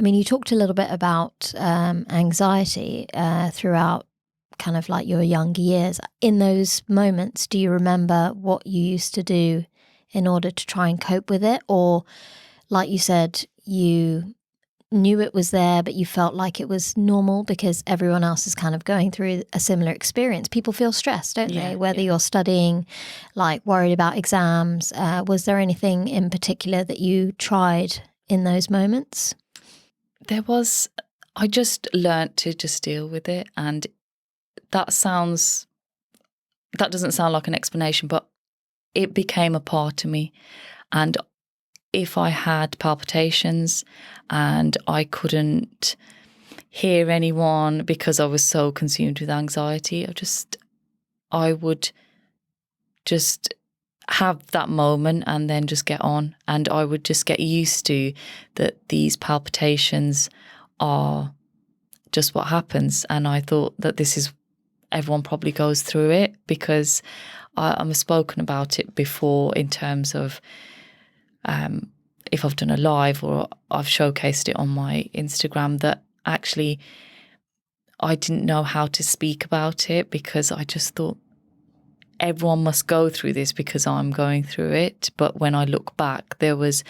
mean, you talked a little bit about anxiety throughout kind of like your younger years. In those moments, do you remember what you used to do in order to try and cope with it? Or, like you said, you knew it was there, but you felt like it was normal because everyone else is kind of going through a similar experience. People feel stressed, don't they? Whether you're studying, like worried about exams. Was there anything in particular that you tried in those moments? I just learnt to just deal with it. And that doesn't sound like an explanation, but it became a part of me. And if I had palpitations and I couldn't hear anyone because I was so consumed with anxiety, I would just have that moment and then just get on. And I would just get used to that these palpitations are just what happens. And I thought that everyone probably goes through it, because I've spoken about it before in terms of if I've done a live or I've showcased it on my Instagram, that actually I didn't know how to speak about it, because I just thought everyone must go through this because I'm going through it. But when I look back, there was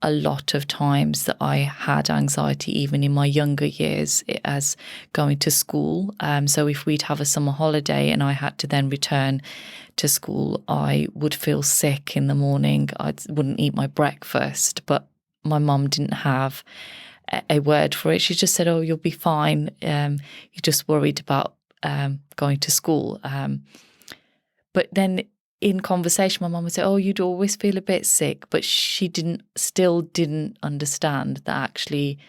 a lot of times that I had anxiety even in my younger years as going to school. So if we'd have a summer holiday and I had to then return to school, I would feel sick in the morning. I wouldn't eat my breakfast, but my mum didn't have a word for it. She just said, "Oh, you'll be fine. You're just worried about going to school." But then in conversation, my mum would say, "Oh, you'd always feel a bit sick," but she still didn't understand that actually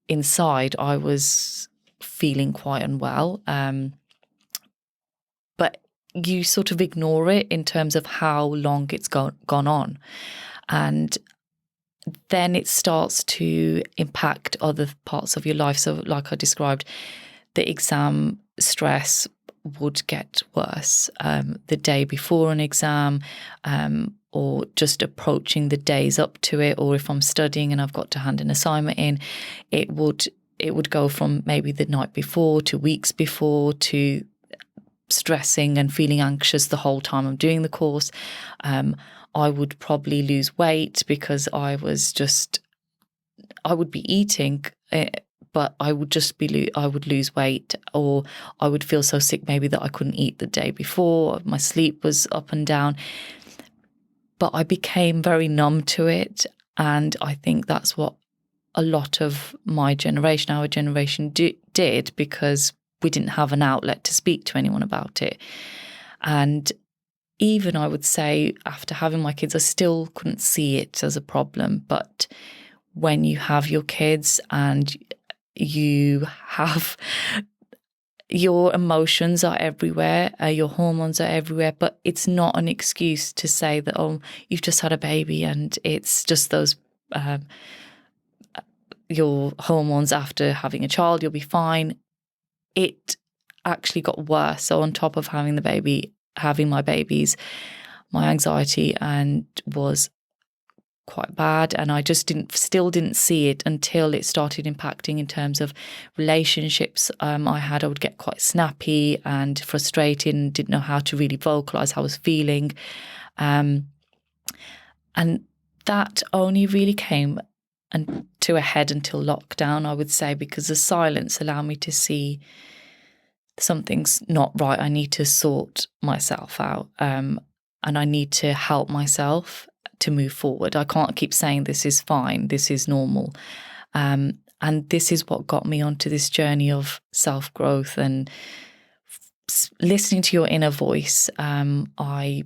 inside I was feeling quite unwell. But you sort of ignore it in terms of how long it's gone on. And then it starts to impact other parts of your life. So like I described, the exam stress would get worse the day before an exam, or just approaching the days up to it, or if I'm studying and I've got to hand an assignment in, it would go from maybe the night before to weeks before to stressing and feeling anxious the whole time I'm doing the course. I would probably lose weight because I would be eating, but I would lose weight, or I would feel so sick maybe that I couldn't eat the day before. My sleep was up and down. But I became very numb to it. And I think that's what a lot of our generation did, because we didn't have an outlet to speak to anyone about it. And even I would say after having my kids, I still couldn't see it as a problem. But when you have your kids and you have your emotions are everywhere, your hormones are everywhere, but it's not an excuse to say that, oh, you've just had a baby and it's just those your hormones after having a child, you'll be fine. It actually got worse. So on top of having my babies, my anxiety was quite bad, and I just still didn't see it until it started impacting in terms of relationships I would get quite snappy and frustrated and didn't know how to really vocalize how I was feeling, and that only really came to a head until lockdown, I would say, because the silence allowed me to see something's not right. I need to sort myself out, and I need to help myself to move forward. I can't keep saying this is fine, this is normal. And this is what got me onto this journey of self-growth and listening to your inner voice. I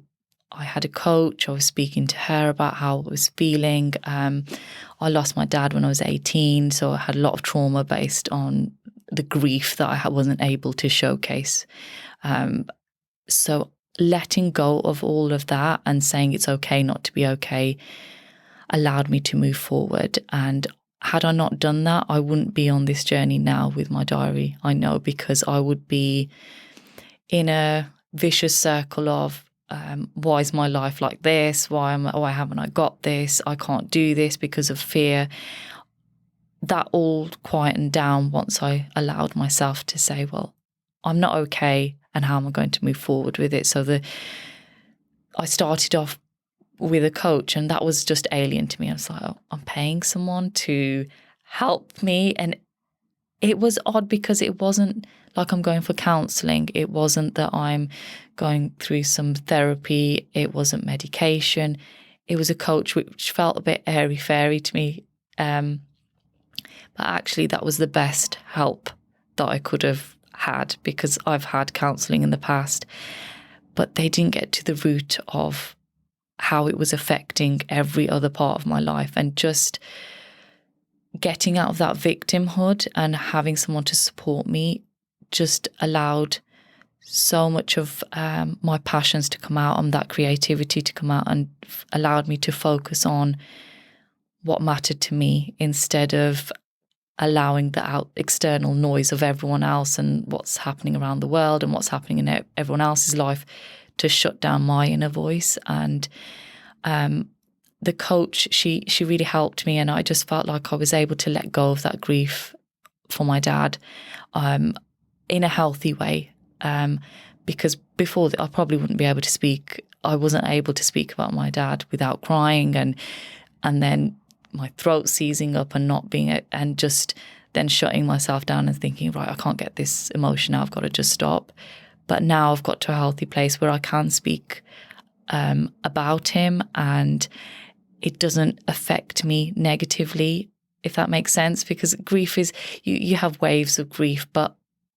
had a coach. I was speaking to her about how I was feeling. I lost my dad when I was 18, so I had a lot of trauma based on the grief that I wasn't able to showcase. So letting go of all of that and saying it's okay not to be okay allowed me to move forward. And had I not done that, I wouldn't be on this journey now with my diary. I know, because I would be in a vicious circle of why is my life like this? Why haven't I got this? I can't do this because of fear. that all quietened down once I allowed myself to say, well, I'm not okay, and how am I going to move forward with it? So I started off with a coach, and that was just alien to me. I was like, oh, I'm paying someone to help me. And it was odd because it wasn't like I'm going for counselling. It wasn't that I'm going through some therapy. It wasn't medication. It was a coach, which felt a bit airy-fairy to me. But actually that was the best help that I could have had, because I've had counselling in the past, but they didn't get to the root of how it was affecting every other part of my life. And just getting out of that victimhood and having someone to support me just allowed so much of my passions to come out and that creativity to come out, and allowed me to focus on what mattered to me instead of allowing the external noise of everyone else and what's happening around the world and what's happening in everyone else's life to shut down my inner voice. And the coach, she really helped me, and I just felt like I was able to let go of that grief for my dad in a healthy way. Because before I probably wouldn't be able to speak. I wasn't able to speak about my dad without crying, and then my throat seizing up and not being and just then shutting myself down and thinking, right, I can't get this emotion out, I've got to just stop. But now I've got to a healthy place where I can speak about him, and it doesn't affect me negatively, if that makes sense. Because grief is, you have waves of grief, but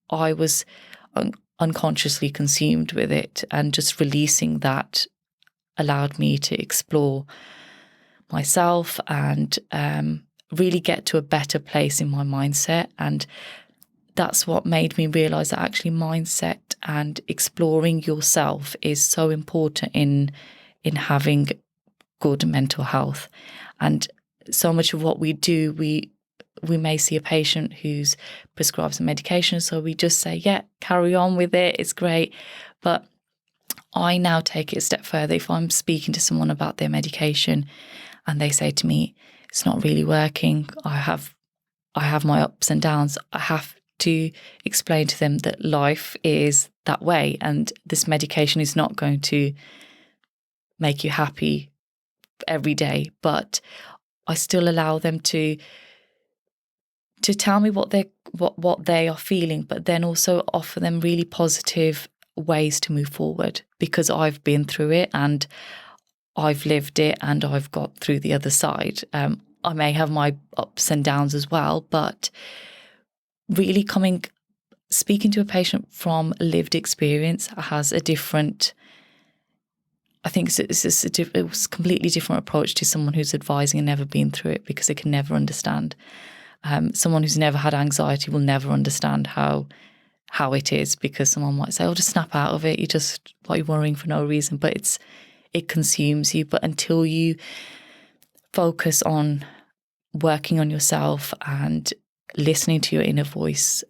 I was unconsciously consumed with it, and just releasing that allowed me to explore myself and really get to a better place in my mindset. And that's what made me realise that actually mindset and exploring yourself is so important in having good mental health. And so much of what we do, we may see a patient who's prescribed some medication, so we just say, yeah, carry on with it, it's great. But I now take it a step further. If I'm speaking to someone about their medication and they say to me, it's not really working, I have my ups and downs, I have to explain to them that life is that way, and this medication is not going to make you happy every day. But I still allow them to tell me what they are feeling, but then also offer them really positive ways to move forward, because I've been through it and I've lived it and I've got through the other side. I may have my ups and downs as well, but really speaking to a patient from lived experience has a different, I think it's a completely different approach to someone who's advising and never been through it, because they can never understand. Someone who's never had anxiety will never understand how it is, because someone might say, oh, just snap out of it, you're worrying for no reason, but it consumes you. But until you focus on working on yourself and listening to your inner voice,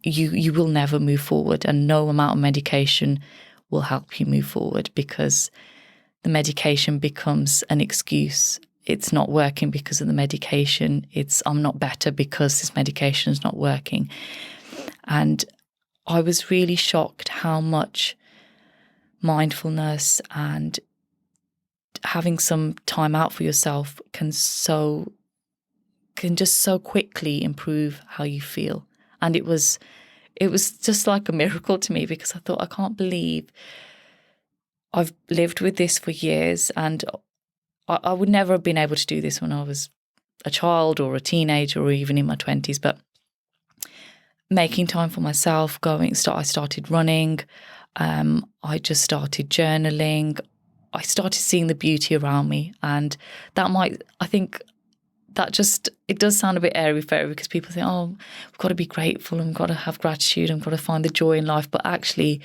you will never move forward, and no amount of medication will help you move forward, because the medication becomes an excuse. It's not working because of the medication. I'm not better because this medication is not working. And I was really shocked how much mindfulness and having some time out for yourself can just so quickly improve how you feel. And it was just like a miracle to me, because I thought, I can't believe I've lived with this for years, and I would never have been able to do this when I was a child or a teenager or even in my 20s. But making time for myself, I started running, I just started journaling, I started seeing the beauty around me. And it does sound a bit airy-fairy, because people think, oh, we've got to be grateful and we've got to have gratitude and we've got to find the joy in life. But actually,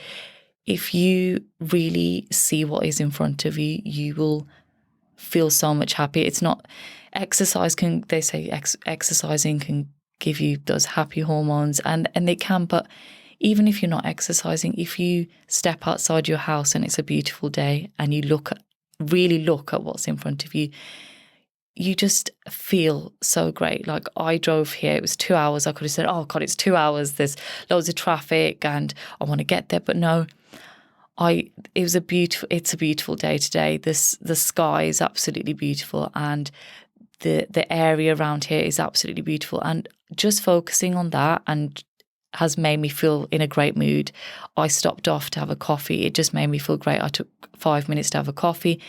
if you really see what is in front of you, you will feel so much happier. It's not exercising can give you those happy hormones, and they can, but even if you're not exercising, if you step outside your house and it's a beautiful day and you really look at what's in front of you, you just feel so great. Like I drove here, it was 2 hours. I could have said, oh God, it's 2 hours. There's loads of traffic and I want to get there. But no, it's a beautiful day today. The sky is absolutely beautiful and the area around here is absolutely beautiful. And just focusing on that and has made me feel in a great mood. I stopped off to have a coffee. It just made me feel great. I took 5 minutes to have a coffee.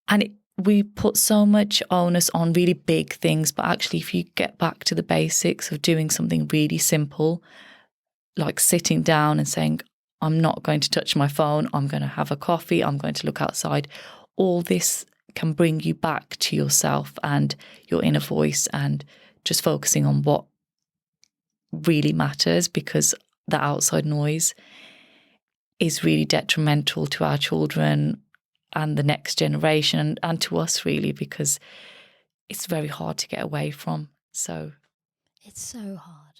And we put so much onus on really big things, but actually if you get back to the basics of doing something really simple, like sitting down and saying, I'm not going to touch my phone, I'm going to have a coffee, I'm going to look outside, all this can bring you back to yourself and your inner voice and just focusing on what really matters, because the outside noise is really detrimental to our children and the next generation and to us really, because it's very hard to get away from. So it's so hard.